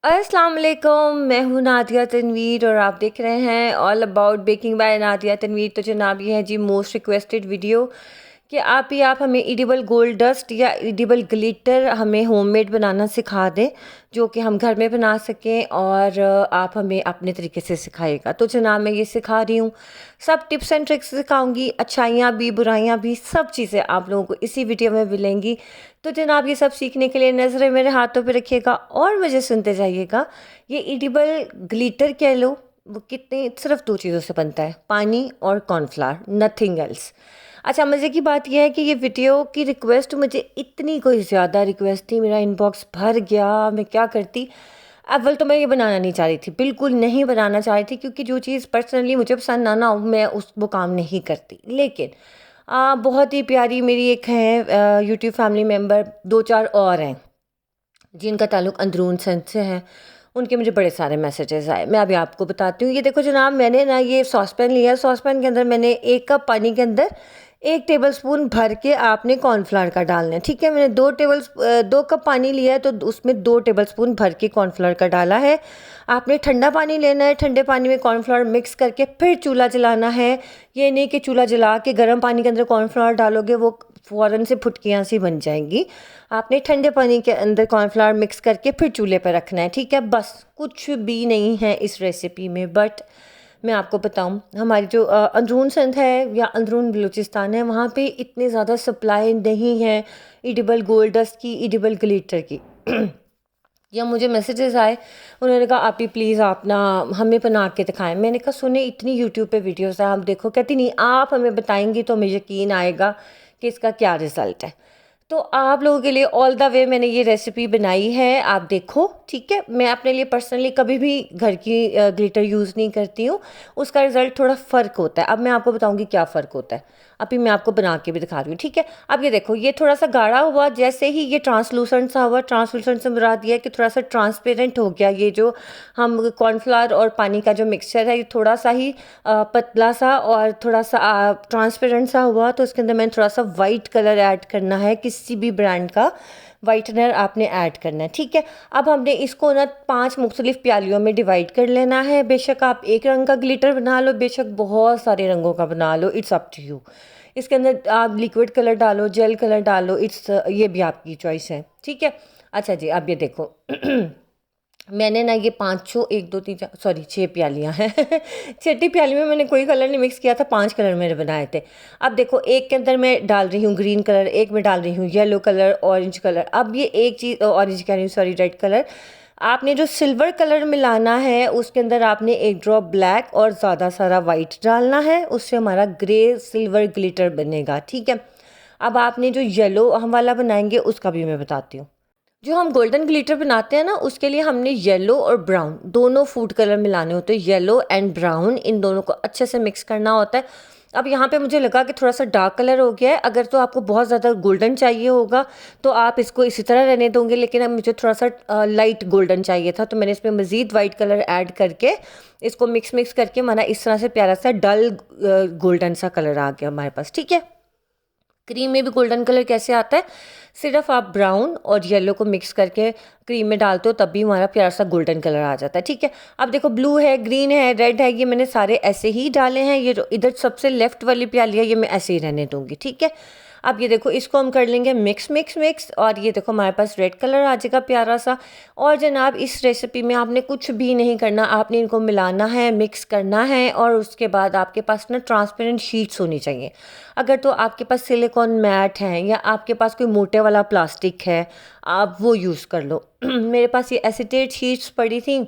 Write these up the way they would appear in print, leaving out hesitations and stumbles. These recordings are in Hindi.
अस्सलाम वालेकुम, मैं हूँ नादिया तनवीर और आप देख रहे हैं all about baking by Nadia Tanveer. तो जनाब ये है जी मोस्ट रिक्वेस्टेड वीडियो कि आप हमें एडिबल गोल्ड डस्ट या एडिबल ग्लिटर हमें होममेड बनाना सिखा दें, जो कि हम घर में बना सकें और आप हमें अपने तरीके से सिखाएगा। तो जनाब मैं ये सिखा रही हूँ, सब टिप्स एंड ट्रिक्स सिखाऊंगी, अच्छाइयाँ भी बुराइयाँ भी, सब चीज़ें आप लोगों को इसी वीडियो में मिलेंगी। तो जनाब ये सब सीखने के लिए नज़रें मेरे हाथों पे रखिएगा और मुझे सुनते जाइएगा। ये एडिबल ग्लिटर कह लो, वो कितने सिर्फ दो चीज़ों से बनता है, पानी और कॉर्नफ्लावर, नथिंग एल्स। अच्छा, मज़े की बात यह है कि ये वीडियो की रिक्वेस्ट मुझे इतनी कोई ज़्यादा रिक्वेस्ट थी, मेरा इनबॉक्स भर गया। मैं क्या करती, अव्वल तो मैं ये बनाना नहीं चाह रही थी, बिल्कुल नहीं बनाना चाह रही थी, क्योंकि जो चीज़ पर्सनली मुझे पसंद ना हो मैं उस वो काम नहीं करती। लेकिन बहुत ही प्यारी मेरी एक है यूट्यूब फैमिली मेम्बर, दो चार और हैं जिनका ताल्लुक़ अंदरून सिंध से है। उनके मुझे बड़े सारे मैसेजेस आए, मैं अभी आपको बताती हूँ। ये देखो जनाब, मैंने ना ये सॉसपैन लिया, सॉसपैन के अंदर मैंने 1 कप पानी के अंदर 1 टेबलस्पून भर के आपने कॉर्नफ्लावर का डालना है। ठीक है, मैंने 2 कप पानी लिया है तो उसमें 2 टेबलस्पून भर के कॉर्नफ्लावर का डाला है। आपने ठंडा पानी लेना है, ठंडे पानी में कॉर्नफ्लावर मिक्स करके फिर चूल्हा जलाना है। ये नहीं कि चूल्हा जला के गर्म पानी के अंदर कॉर्नफ्लावर डालोगे, वो फ़ौरन से फुटकियाँ सी बन जाएंगी। आपने ठंडे पानी के अंदर कॉर्नफ्लावर मिक्स करके फिर चूल्हे पर रखना है। ठीक है, बस कुछ भी नहीं है इस रेसिपी में। बट मैं आपको बताऊं, हमारी जो अंदरून सिंध है या अंदरून बलूचिस्तान है, वहाँ पे इतने ज़्यादा सप्लाई नहीं है एडिबल गोल्ड डस्ट की, एडिबल ग्लिटर की। या मुझे मैसेजेस आए, उन्होंने कहा आप ही प्लीज़ आप ना हमें बना के दिखाएं। मैंने कहा सुने, इतनी यूट्यूब पे वीडियोस हैं, आप देखो। कहती नहीं, आप हमें बताएंगी तो हमें यकीन आएगा कि इसका क्या रिज़ल्ट है। तो आप लोगों के लिए ऑल द वे मैंने ये रेसिपी बनाई है, आप देखो। ठीक है, मैं अपने लिए पर्सनली कभी भी घर की ग्लिटर यूज़ नहीं करती हूँ, उसका रिज़ल्ट थोड़ा फ़र्क होता है। अब मैं आपको बताऊँगी क्या फ़र्क होता है, अभी मैं आपको बना के भी दिखा रही हूँ। ठीक है, अब ये देखो, ये थोड़ा सा गाढ़ा हुआ, जैसे ही ये ट्रांसलूसेंट सा हुआ, ट्रांसलूसेंट से मुराद ये है कि थोड़ा सा ट्रांसपेरेंट हो गया। ये जो हम कॉर्नफ्लावर और पानी का जो मिक्सचर है, ये थोड़ा सा ही पतला सा और थोड़ा सा ट्रांसपेरेंट सा हुआ, तो इसके अंदर मैंने थोड़ा सा वाइट कलर ऐड करना है, किसी भी ब्रांड का वाइटनर आपने ऐड करना है। ठीक है, अब हमने इसको ना 5 मुख्तलिफ प्यालियों में डिवाइड कर लेना है। बेशक आप एक रंग का ग्लिटर बना लो, बेशक बहुत सारे रंगों का बना लो, इट्स अप टू यू। इसके अंदर आप लिक्विड कलर डालो, जेल कलर डालो, इट्स ये भी आपकी चॉइस है। ठीक है, अच्छा जी, अब ये देखो मैंने ना ये 5 1 2 3 4 सॉरी 6 प्यालियाँ हैं। छठी प्याली में मैंने कोई कलर नहीं मिक्स किया था, 5 कलर मैंने बनाए थे। अब देखो, एक के अंदर मैं डाल रही हूँ ग्रीन कलर, एक में डाल रही हूँ येलो कलर, ऑरेंज कलर। अब ये एक चीज़, ऑरेंज कह रही हूँ, सॉरी रेड कलर। आपने जो सिल्वर कलर मिलाना है, उसके अंदर आपने एक ड्रॉप ब्लैक और ज़्यादा सारा वाइट डालना है, उससे हमारा ग्रे सिल्वर ग्लिटर बनेगा। ठीक है, अब आपने जो येलो हम वाला बनाएंगे उसका भी मैं बताती हूँ। जो हम गोल्डन ग्लिटर बनाते हैं ना, उसके लिए हमने येलो और ब्राउन दोनों फूड कलर मिलाने होते हैं। येलो एंड ब्राउन, इन दोनों को अच्छे से मिक्स करना होता है। अब यहाँ पे मुझे लगा कि थोड़ा सा डार्क कलर हो गया है, अगर तो आपको बहुत ज़्यादा गोल्डन चाहिए होगा तो आप इसको इसी तरह रहने दोगे, लेकिन अब मुझे थोड़ा सा लाइट गोल्डन चाहिए था, तो मैंने इसमें मज़ीद वाइट कलर ऐड करके इसको मिक्स करके हमारा इस तरह से प्यारा सा डल गोल्डन सा कलर आ गया हमारे पास। ठीक है, क्रीम में भी गोल्डन कलर कैसे आता है, सिर्फ आप ब्राउन और येलो को मिक्स करके क्रीम में डालते हो, तब भी हमारा प्यारा सा गोल्डन कलर आ जाता है। ठीक है, अब देखो, ब्लू है, ग्रीन है, रेड है, ये मैंने सारे ऐसे ही डाले हैं। ये जो इधर सबसे लेफ्ट वाली प्याली है, ये मैं ऐसे ही रहने दूंगी। ठीक है, अब ये देखो, इसको हम कर लेंगे मिक्स मिक्स मिक्स, और ये देखो हमारे पास रेड कलर आ जाएगा प्यारा सा। और जनाब इस रेसिपी में आपने कुछ भी नहीं करना, आपने इनको मिलाना है, मिक्स करना है, और उसके बाद आपके पास ना ट्रांसपेरेंट शीट्स होनी चाहिए। अगर तो आपके पास सिलिकॉन मैट है या आपके पास कोई मोटे वाला प्लास्टिक है, आप वो यूज़ कर लो। मेरे पास ये एसीटेट शीट्स पड़ी थी,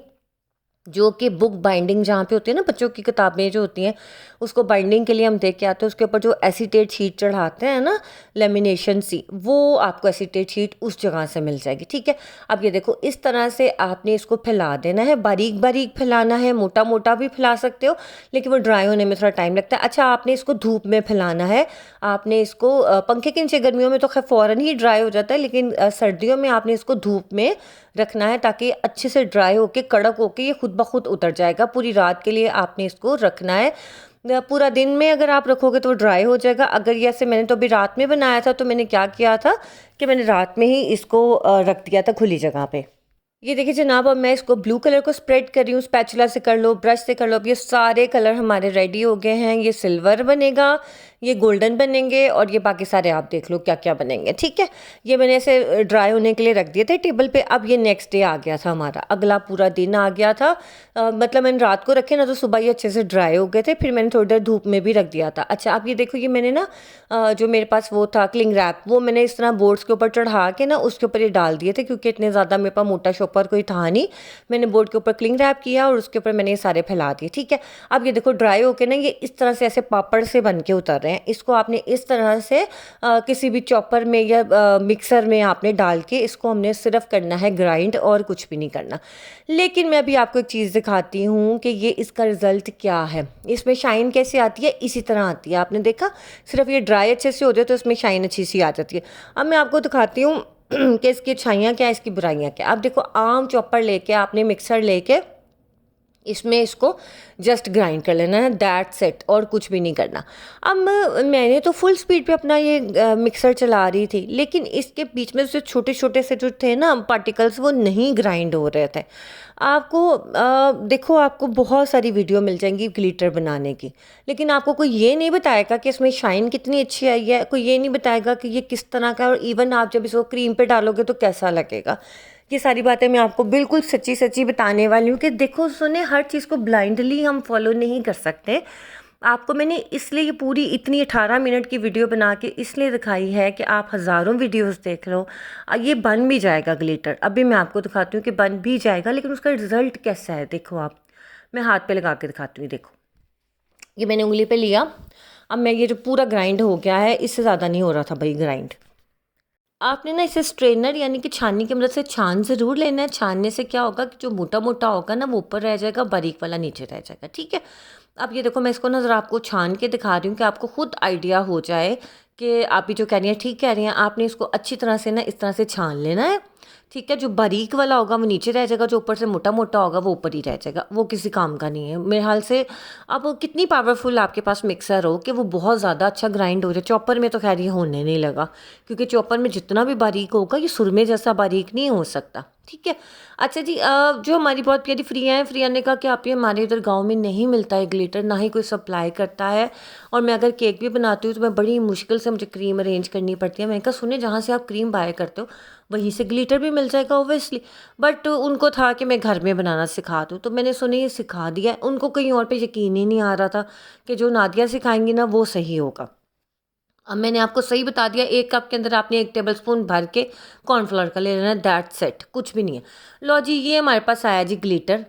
जो कि बुक बाइंडिंग जहाँ पे होती है ना, बच्चों की किताबें जो होती हैं उसको बाइंडिंग के लिए हम दे के आते हैं, उसके ऊपर जो एसीटेट शीट चढ़ाते हैं ना, लेमिनेशन सी, वो आपको एसीटेट शीट उस जगह से मिल जाएगी। ठीक है, अब ये देखो, इस तरह से आपने इसको फैला देना है, बारीक बारीक फैलाना है, मोटा मोटा भी फैला सकते हो, लेकिन वो ड्राई होने में थोड़ा टाइम लगता है। अच्छा, आपने इसको धूप में फैलाना है, आपने इसको पंखे के नीचे, गर्मियों में तो खैर फ़ौरन ही ड्राई हो जाता है, लेकिन सर्दियों में आपने इसको धूप में रखना है, ताकि अच्छे से ड्राई होके कड़क होके ये खुद ब खुद उतर जाएगा। पूरी रात के लिए आपने इसको रखना है। पूरा दिन में अगर आप रखोगे तो वो ड्राई हो जाएगा। अगर जैसे मैंने तो अभी रात में बनाया था, तो मैंने क्या किया था कि मैंने रात में ही इसको रख दिया था खुली जगह पे। ये देखिए जनाब, अब मैं इसको ब्लू कलर को स्प्रेड कर रही हूँ, स्पैचुला से कर लो, ब्रश से कर लो। अब ये सारे कलर हमारे रेडी हो गए हैं। ये सिल्वर बनेगा, ये गोल्डन बनेंगे और ये बाकी सारे आप देख लो क्या क्या बनेंगे। ठीक है, ये मैंने ऐसे ड्राई होने के लिए रख दिए थे टेबल पे। अब ये नेक्स्ट डे आ गया था, हमारा अगला पूरा दिन आ गया था। मतलब मैंने रात को रखे ना तो सुबह ये अच्छे से ड्राई हो गए थे। फिर मैंने थोड़ी देर धूप में भी रख दिया था। अच्छा, अब ये देखो, ये मैंने ना जो मेरे पास वो था क्लिंग रैप, वो मैंने इस तरह बोर्ड्स के ऊपर चढ़ा के ना उसके ऊपर ये डाल दिए थे, क्योंकि इतने ज़्यादा मेरे पास मोटा शॉपर कोई था नहीं। मैंने बोर्ड के ऊपर क्लिंग रैप किया और उसके ऊपर मैंने ये सारे फैला दिए। ठीक है, अब ये देखो ड्राई होके ना ये इस तरह से ऐसे पापड़ से बन के उतर रहे हैं। इसको आपने इस तरह से किसी भी चॉपर में या मिक्सर में आपने डाल के इसको हमने सिर्फ करना है ग्राइंड, और कुछ भी नहीं करना। लेकिन मैं अभी आपको एक चीज़ दिखाती हूँ कि ये इसका रिजल्ट क्या है, इसमें शाइन कैसे आती है। इसी तरह आती है, आपने देखा, सिर्फ ये ड्राई अच्छे से हो जाए तो इसमें शाइन अच्छी सी आ जाती है। अब मैं आपको दिखाती हूँ कि इसकी अच्छाइयाँ क्या है, इसकी बुराइयाँ क्या। आप देखो, आम चॉपर लेके आपने मिक्सर लेके इसमें इसको जस्ट ग्राइंड कर लेना है, दैट्स इट, और कुछ भी नहीं करना। अब मैंने तो फुल स्पीड पे अपना ये मिक्सर चला रही थी, लेकिन इसके बीच में जो छोटे छोटे से जो थे ना पार्टिकल्स, वो नहीं ग्राइंड हो रहे थे। आपको देखो, आपको बहुत सारी वीडियो मिल जाएंगी ग्लिटर बनाने की, लेकिन आपको कोई ये नहीं बताएगा कि इसमें शाइन कितनी अच्छी आई है, कोई ये नहीं बताएगा कि ये किस तरह का, और इवन आप जब इसको क्रीम पे डालोगे तो कैसा लगेगा। ये सारी बातें मैं आपको बिल्कुल सच्ची सच्ची बताने वाली हूँ कि देखो सुने, हर चीज़ को ब्लाइंडली हम फॉलो नहीं कर सकते। आपको मैंने इसलिए ये पूरी इतनी 18 मिनट की वीडियो बना के इसलिए दिखाई है कि आप हज़ारों वीडियोस देख लो। ये बन भी जाएगा ग्लिटर, अभी मैं आपको दिखाती हूँ कि बन भी जाएगा, लेकिन उसका रिज़ल्ट कैसा है देखो आप। मैं हाथ पे लगा के दिखाती हूँ, देखो ये मैंने उंगली पे लिया। अब मैं ये जो पूरा ग्राइंड हो गया है, इससे ज़्यादा नहीं हो रहा था भाई ग्राइंड। आपने ना इसे स्ट्रेनर यानी कि छाननी की मदद से छान ज़रूर लेना है। छानने से क्या होगा कि जो मोटा मोटा होगा ना वो ऊपर रह जाएगा, बारीक वाला नीचे रह जाएगा। ठीक है, अब ये देखो, मैं इसको ना ज़रा आपको छान के दिखा रही हूँ कि आपको खुद आइडिया हो जाए कि आप भी जो कह रही हैं ठीक कह रही हैं। आपने इसको अच्छी तरह से ना इस तरह से छान लेना है। ठीक है, जो बारीक वाला होगा वो नीचे रह जाएगा, जो ऊपर से मोटा मोटा होगा वो ऊपर ही रह जाएगा, वो किसी काम का नहीं है मेरे हाल से। अब कितनी पावरफुल आपके पास मिक्सर हो कि वो बहुत ज़्यादा अच्छा ग्राइंड हो जाए। चॉपर में तो खैर ये होने नहीं लगा, क्योंकि चॉपर में जितना भी बारीक होगा ये सुरमे जैसा बारीक नहीं हो सकता। ठीक है, अच्छा जी, जो हमारी बहुत प्यारी फ्रिया है, फ्रिया ने कहा कि आप ये हमारे इधर गांव में नहीं मिलता है ग्लिटर, ना ही कोई सप्लाई करता है, और मैं अगर केक भी बनाती हूँ तो मैं बड़ी मुश्किल से मुझे क्रीम अरेंज करनी पड़ती है। मैंने कहा सुने, जहाँ से आप क्रीम बाय करते हो वहीं से ग्लिटर भी मिल जाएगा ओब्वियसली। बट उनको था कि मैं घर में बनाना सिखा दूँ, तो मैंने सुने ये सिखा दिया है। उनको कहीं और पे यकीन ही नहीं आ रहा था कि जो नादिया सिखाएंगी ना वो सही होगा। अब मैंने आपको सही बता दिया, 1 कप के अंदर आपने 1 टेबलस्पून भर के कॉर्नफ्लोर का ले लेना है, दैट्स इट, कुछ भी नहीं है। लो जी, ये हमारे पास आया जी ग्लिटर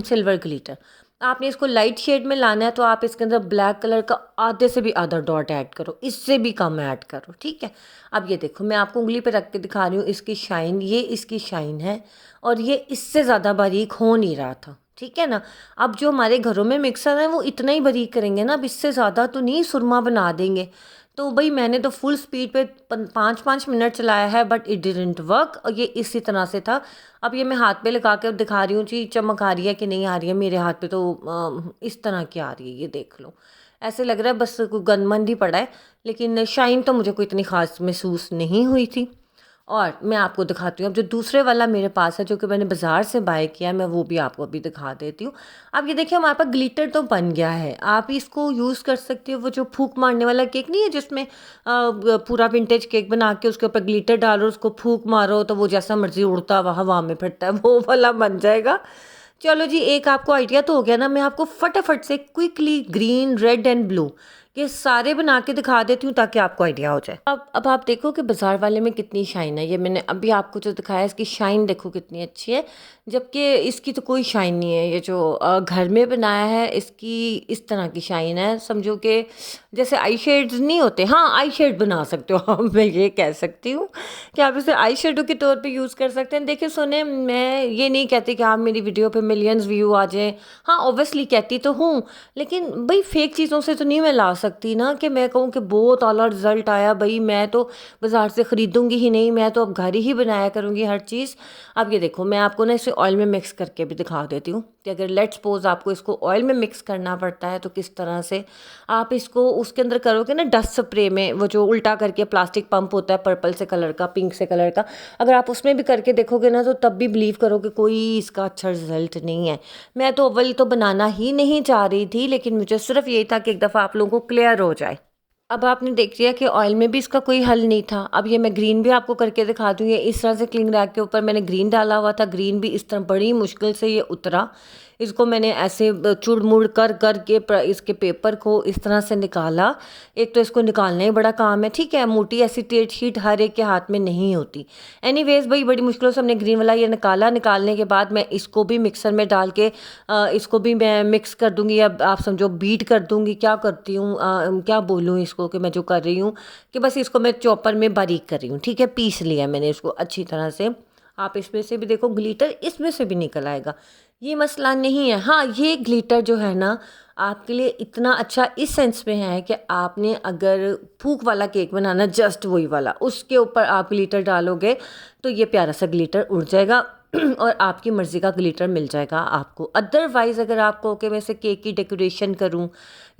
सिल्वर ग्लिटर। आपने इसको लाइट शेड में लाना है तो आप इसके अंदर ब्लैक कलर का आधे से भी आधा डॉट ऐड करो, इससे भी कम ऐड करो। ठीक है, अब ये देखो, मैं आपको उंगली पे रख के दिखा रही हूँ इसकी शाइन, ये इसकी शाइन है, और ये इससे ज़्यादा बारीक हो नहीं रहा था। ठीक है ना, अब जो हमारे घरों में मिक्सर है वो इतना ही बारीक करेंगे ना, अब इससे ज़्यादा तो नहीं सुरमा बना देंगे। तो भाई मैंने तो फुल स्पीड पे 5-5 मिनट चलाया है, बट इट डिडंट वर्क, और ये इसी तरह से था। अब ये मैं हाथ पे लगा के दिखा रही हूँ जी, चमक आ रही है कि नहीं आ रही है। मेरे हाथ पे तो इस तरह की आ रही है, ये देख लो, ऐसे लग रहा है बस कोई गंदमंद ही पड़ा है, लेकिन शाइन तो मुझे कोई इतनी खास महसूस नहीं हुई थी। और मैं आपको दिखाती हूँ अब जो दूसरे वाला मेरे पास है, जो कि मैंने बाज़ार से बाय किया है, मैं वो भी आपको अभी दिखा देती हूँ। अब ये देखिए, हमारे पास ग्लिटर तो बन गया है। आप इसको यूज़ कर सकते हो, वो जो फूंक मारने वाला केक नहीं है जिसमें पूरा विंटेज केक बना के उसके ऊपर ग्लिटर डालो, उसको फूंक मारो तो वो जैसा मर्जी उड़ता हुआ हवा में फिरता है, वो वाला बन जाएगा। चलो जी, एक आपको आइडिया तो हो गया ना। मैं आपको फटाफट से quickly green, red and blue ये सारे बना के दिखा देती हूँ ताकि आपको आइडिया हो जाए। अब आप देखो कि बाज़ार वाले में कितनी शाइन है। ये मैंने अभी आपको जो दिखाया इसकी शाइन देखो कितनी अच्छी है, जबकि इसकी तो कोई शाइन नहीं है। ये जो घर में बनाया है इसकी इस तरह की शाइन है, समझो कि जैसे आई शेड्स नहीं होते, हाँ आई शेड बना सकते हो आप, मैं ये कह सकती हूँ कि आप इसे आई शेडो के तौर पे यूज़ कर सकते हैं। देखिए सुने, मैं ये नहीं कहती कि आप मेरी वीडियो पे मिलियंस व्यू आ जाए, हाँ ओब्वियसली कहती तो हूँ, लेकिन भाई फेक चीज़ों से तो नहीं मैं ला सकती ना कि मैं कहूँ कि बहुत आला रिज़ल्ट आया भाई, मैं तो बाज़ार से ख़रीदूँगी ही नहीं, मैं तो अब घर ही बनाया करूँगी हर चीज़। अब ये देखो, मैं आपको ना इसे ऑयल में मिक्स करके भी दिखा देती हूँ कि अगर लेट्स सपोज़ आपको इसको ऑयल में मिक्स करना पड़ता है तो किस तरह से आप इसको उसके अंदर करोगे ना, डस्ट स्प्रे में, वो जो उल्टा करके प्लास्टिक पंप होता है पर्पल से कलर का, पिंक से कलर का, अगर आप उसमें भी करके देखोगे ना तो तब भी बिलीव करोगे कोई इसका अच्छा रिजल्ट नहीं है। मैं तो अव्वल तो बनाना ही नहीं चाह रही थी, लेकिन मुझे सिर्फ यही था कि एक दफ़ा आप लोगों को क्लियर हो जाए। अब आपने देख लिया कि ऑयल में भी इसका कोई हल नहीं था। अब ये मैं ग्रीन भी आपको करके दिखा दूँ। ये इस तरह से क्लिंग रैक के ऊपर मैंने ग्रीन डाला हुआ था, ग्रीन भी इस तरह बड़ी मुश्किल से ये उतरा। इसको मैंने ऐसे चुड़ मुड़ कर कर के इसके पेपर को इस तरह से निकाला। एक तो इसको निकालना ही बड़ा काम है, ठीक है, मोटी ऐसी टेट शीट हर एक के हाथ में नहीं होती। एनीवेज भाई, बड़ी मुश्किलों से हमने ग्रीन वाला ये निकाला। निकालने के बाद मैं इसको भी मिक्सर में डाल के इसको भी मैं मिक्स कर दूंगी, अब आप समझो बीट कर दूंगी। क्या करती हूँ, क्या बोलूँ इसको, कि मैं जो कर रही हूँ कि बस इसको मैं चॉपर में बारीक कर रही हूँ, ठीक है, पीस लिया मैंने इसको अच्छी तरह से। आप इसमें से भी देखो ग्लिटर इसमें से भी निकल आएगा, ये मसला नहीं है। हाँ, ये ग्लिटर जो है ना आपके लिए इतना अच्छा इस सेंस में है कि आपने अगर फूक वाला केक बनाना, जस्ट वही वाला, उसके ऊपर आप ग्लिटर डालोगे तो ये प्यारा सा ग्लिटर उड़ जाएगा और आपकी मर्ज़ी का ग्लिटर मिल जाएगा आपको। अदरवाइज़ अगर आपको कि मैं इसे केक की डेकोरेशन करूं,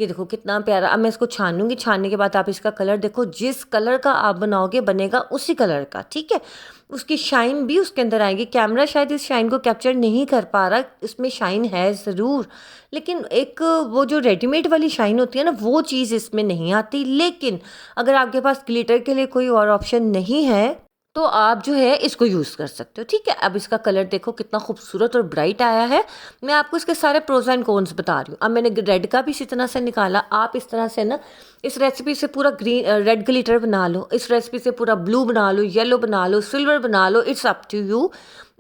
ये देखो कितना प्यारा। अब मैं इसको छानूंगी, छानने के बाद आप इसका कलर देखो, जिस कलर का आप बनाओगे बनेगा उसी कलर का, ठीक है। उसकी शाइन भी उसके अंदर आएगी। कैमरा शायद इस शाइन को कैप्चर नहीं कर पा रहा, इसमें शाइन है ज़रूर, लेकिन एक वो जो रेडीमेड वाली शाइन होती है ना, वो चीज़ इसमें नहीं आती। लेकिन अगर आपके पास ग्लिटर के लिए कोई और ऑप्शन नहीं है तो आप जो है इसको यूज़ कर सकते हो, ठीक है। अब इसका कलर देखो कितना खूबसूरत और ब्राइट आया है। मैं आपको इसके सारे प्रोज एंड कॉन्स बता रही हूँ। अब मैंने रेड का भी इसी तरह से निकाला। आप इस तरह से ना इस रेसिपी से पूरा ग्रीन रेड ग्लिटर बना लो, इस रेसिपी से पूरा ब्लू बना लो, येलो बना लो, सिल्वर बना लो, इट्स अप टू यू।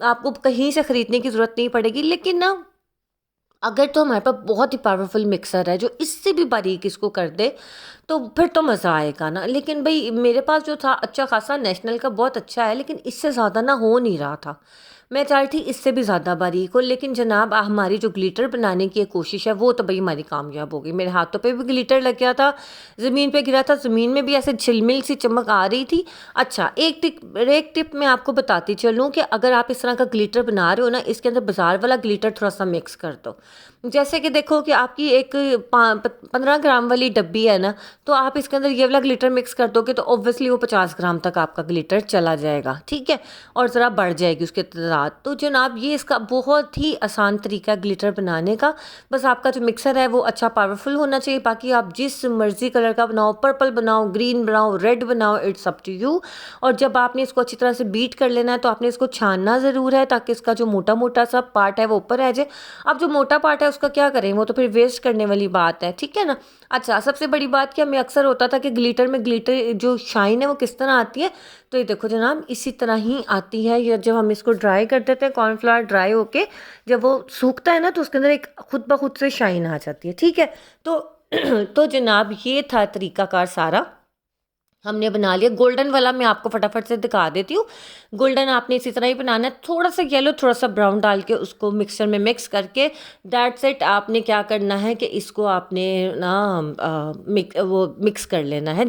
आपको कहीं से ख़रीदने की ज़रूरत नहीं पड़ेगी। लेकिन ना अगर तो हमारे पास बहुत ही पावरफुल मिक्सर है जो इससे भी बारीक इसको कर दे तो फिर तो मज़ा आएगा ना। लेकिन भाई मेरे पास जो था अच्छा खासा नेशनल का बहुत अच्छा है, लेकिन इससे ज़्यादा ना हो नहीं रहा था। मैं चाह रही थी इससे भी ज़्यादा बारीक हो, लेकिन जनाब हमारी जो ग्लिटर बनाने की कोशिश है वो तो भाई हमारी कामयाब हो गई। मेरे हाथों पे भी ग्लिटर लग गया था, ज़मीन पे गिरा था, ज़मीन में भी ऐसे झिलमिल सी चमक आ रही थी। अच्छा, एक टिप मैं आपको बताती चलूँ कि अगर आप इस तरह का ग्लिटर बना रहे हो ना, इसके अंदर बाज़ार वाला ग्लिटर थोड़ा सा मिक्स कर दो। जैसे कि देखो कि आपकी एक 15 ग्राम वाली डब्बी है ना, तो आप इसके अंदर ये वाला ग्लिटर मिक्स कर दोगे तो ऑब्वियसली वो 50 ग्राम तक आपका ग्लिटर चला जाएगा, ठीक है, और ज़रा बढ़ जाएगी उसकी तादाद। तो जनाब ये इसका बहुत ही आसान तरीका है ग्लिटर बनाने का। बस आपका जो मिक्सर है वो अच्छा पावरफुल होना चाहिए। बाकी आप जिस मर्जी कलर का बनाओ, पर्पल बनाओ, ग्रीन बनाओ, रेड बनाओ, इट्स अप टू यू। और जब आपने इसको अच्छी तरह से बीट कर लेना है तो आपने इसको छानना ज़रूर है ताकि इसका जो मोटा मोटा सा पार्ट है वो ऊपर रह जाए। अब जो मोटा पार्ट है उसका क्या करें, वो तो फिर वेस्ट करने वाली बात है, ठीक है ना। अच्छा, सबसे बड़ी बात क्या, हमें अक्सर होता था कि ग्लिटर में ग्लिटर जो शाइन है वो किस तरह आती है, तो ये देखो जनाब इसी तरह ही आती है। या जब हम इसको ड्राई कर देते हैं, कॉर्नफ्लावर ड्राई होके जब वो सूखता है ना तो उसके अंदर एक खुद ब खुद से शाइन आ जाती है, ठीक है। तो तो जनाब ये था तरीकाकार सारा, हमने बना लिया। गोल्डन वाला मैं आपको फटाफट से दिखा देती हूँ। गोल्डन आपने इसी तरह ही बनाना है, थोड़ा सा येलो थोड़ा सा ब्राउन डाल के उसको मिक्सर में मिक्स करके दैट्स इट। आपने क्या करना है कि इसको आपने ना वो मिक्स कर लेना है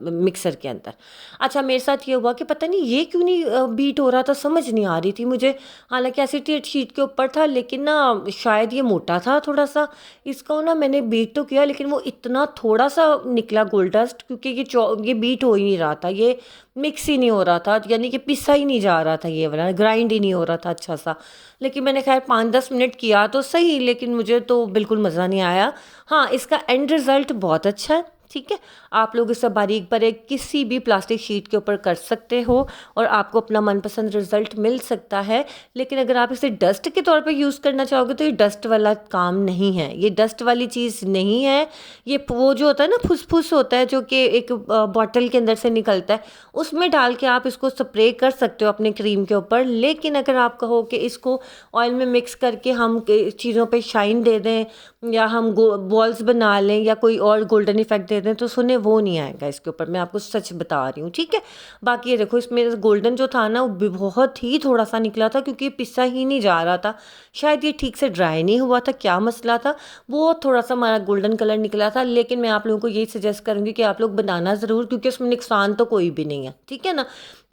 मिक्सर के अंदर। अच्छा, मेरे साथ ये हुआ कि पता नहीं ये क्यों नहीं बीट हो रहा था, समझ नहीं आ रही थी मुझे। हालांकि ऐसी शीट के ऊपर था, लेकिन ना शायद ये मोटा था थोड़ा सा। इसको ना मैंने बीट तो किया लेकिन वो इतना थोड़ा सा निकला गोल्ड डस्ट, क्योंकि ये बीट हो ही नहीं रहा था, ये मिक्स ही नहीं हो रहा था, यानी कि पिसा ही नहीं जा रहा था, ये वाला ग्राइंड ही नहीं हो रहा था अच्छा सा। लेकिन मैंने खैर 5-10 मिनट किया तो सही, लेकिन मुझे तो बिल्कुल मज़ा नहीं आया। हाँ, इसका एंड रिज़ल्ट बहुत अच्छा है, ठीक है। आप लोग इसे बारीक बारीक किसी भी प्लास्टिक शीट के ऊपर कर सकते हो और आपको अपना मनपसंद रिजल्ट मिल सकता है। लेकिन अगर आप इसे डस्ट के तौर पे यूज़ करना चाहोगे तो ये डस्ट वाला काम नहीं है, ये डस्ट वाली चीज़ नहीं है। ये वो जो होता है ना फुसफुस होता है जो कि एक बॉटल के अंदर से निकलता है, उसमें डाल के आप इसको स्प्रे कर सकते हो अपने क्रीम के ऊपर। लेकिन अगर आप कहो कि इसको ऑयल में मिक्स करके हम चीज़ों पे शाइन दे दें या हम बॉल्स बना लें या कोई और गोल्डन इफेक्ट दे दे दें तो सुने वो नहीं आएगा इसके ऊपर, मैं आपको सच बता रही हूँ, ठीक है। बाकी ये देखो इसमें गोल्डन जो था ना वो बहुत ही थोड़ा सा निकला था, क्योंकि पिसा ही नहीं जा रहा था, शायद ये ठीक से ड्राई नहीं हुआ था, क्या मसला था, वो थोड़ा सा हमारा गोल्डन कलर निकला था। लेकिन मैं आप लोगों को यही सजेस्ट करूँगी कि आप लोग बनाना ज़रूर, क्योंकि उसमें नुकसान तो कोई भी नहीं है, ठीक है ना।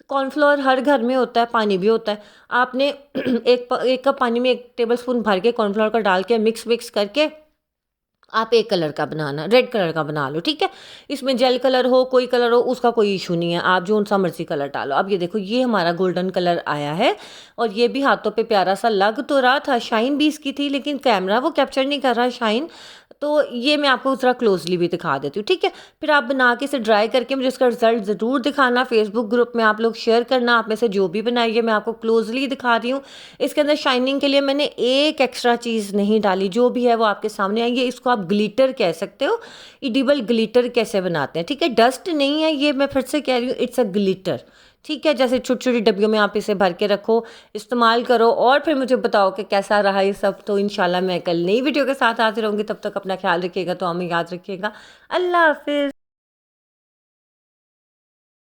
कॉर्नफ्लोर हर घर में होता है, पानी भी होता है। आपने एक कप पानी में 1 टेबल स्पून भर के कॉर्नफ्लोर का डाल के मिक्स करके आप एक कलर का बनाना, रेड कलर का बना लो, ठीक है। इसमें जेल कलर हो, कोई कलर हो, उसका कोई इशू नहीं है, आप जो सा मर्जी कलर डालो। अब ये देखो ये हमारा गोल्डन कलर आया है, और ये भी हाथों पे प्यारा सा लग तो रहा था, शाइन भी इसकी थी, लेकिन कैमरा वो कैप्चर नहीं कर रहा शाइन। तो ये मैं आपको ज़रा क्लोजली भी दिखा देती हूँ, ठीक है। फिर आप बना के इसे ड्राई करके मुझे इसका रिजल्ट ज़रूर दिखाना, फेसबुक ग्रुप में आप लोग शेयर करना, आप में से जो भी बनाई है, मैं आपको क्लोजली दिखा रही हूँ। इसके अंदर शाइनिंग के लिए मैंने एक एक्स्ट्रा चीज़ नहीं डाली, जो भी है वो आपके सामने आई है। इसको आप ग्लिटर कह सकते हो, एडिबल ग्लिटर कैसे बनाते हैं, ठीक है। डस्ट नहीं है ये, मैं फिर से कह रही हूँ, इट्स अ ग्लिटर, ठीक है। जैसे छोटी छोटी डब्बियों में आप इसे भर के रखो, इस्तेमाल करो, और फिर मुझे बताओ कि कैसा रहा ये सब। तो इंशाल्लाह मैं कल नई वीडियो के साथ आती रहूँगी, तब तक अपना ख्याल रखिएगा, तो हमें याद रखिएगा। अल्लाह हाफिज़।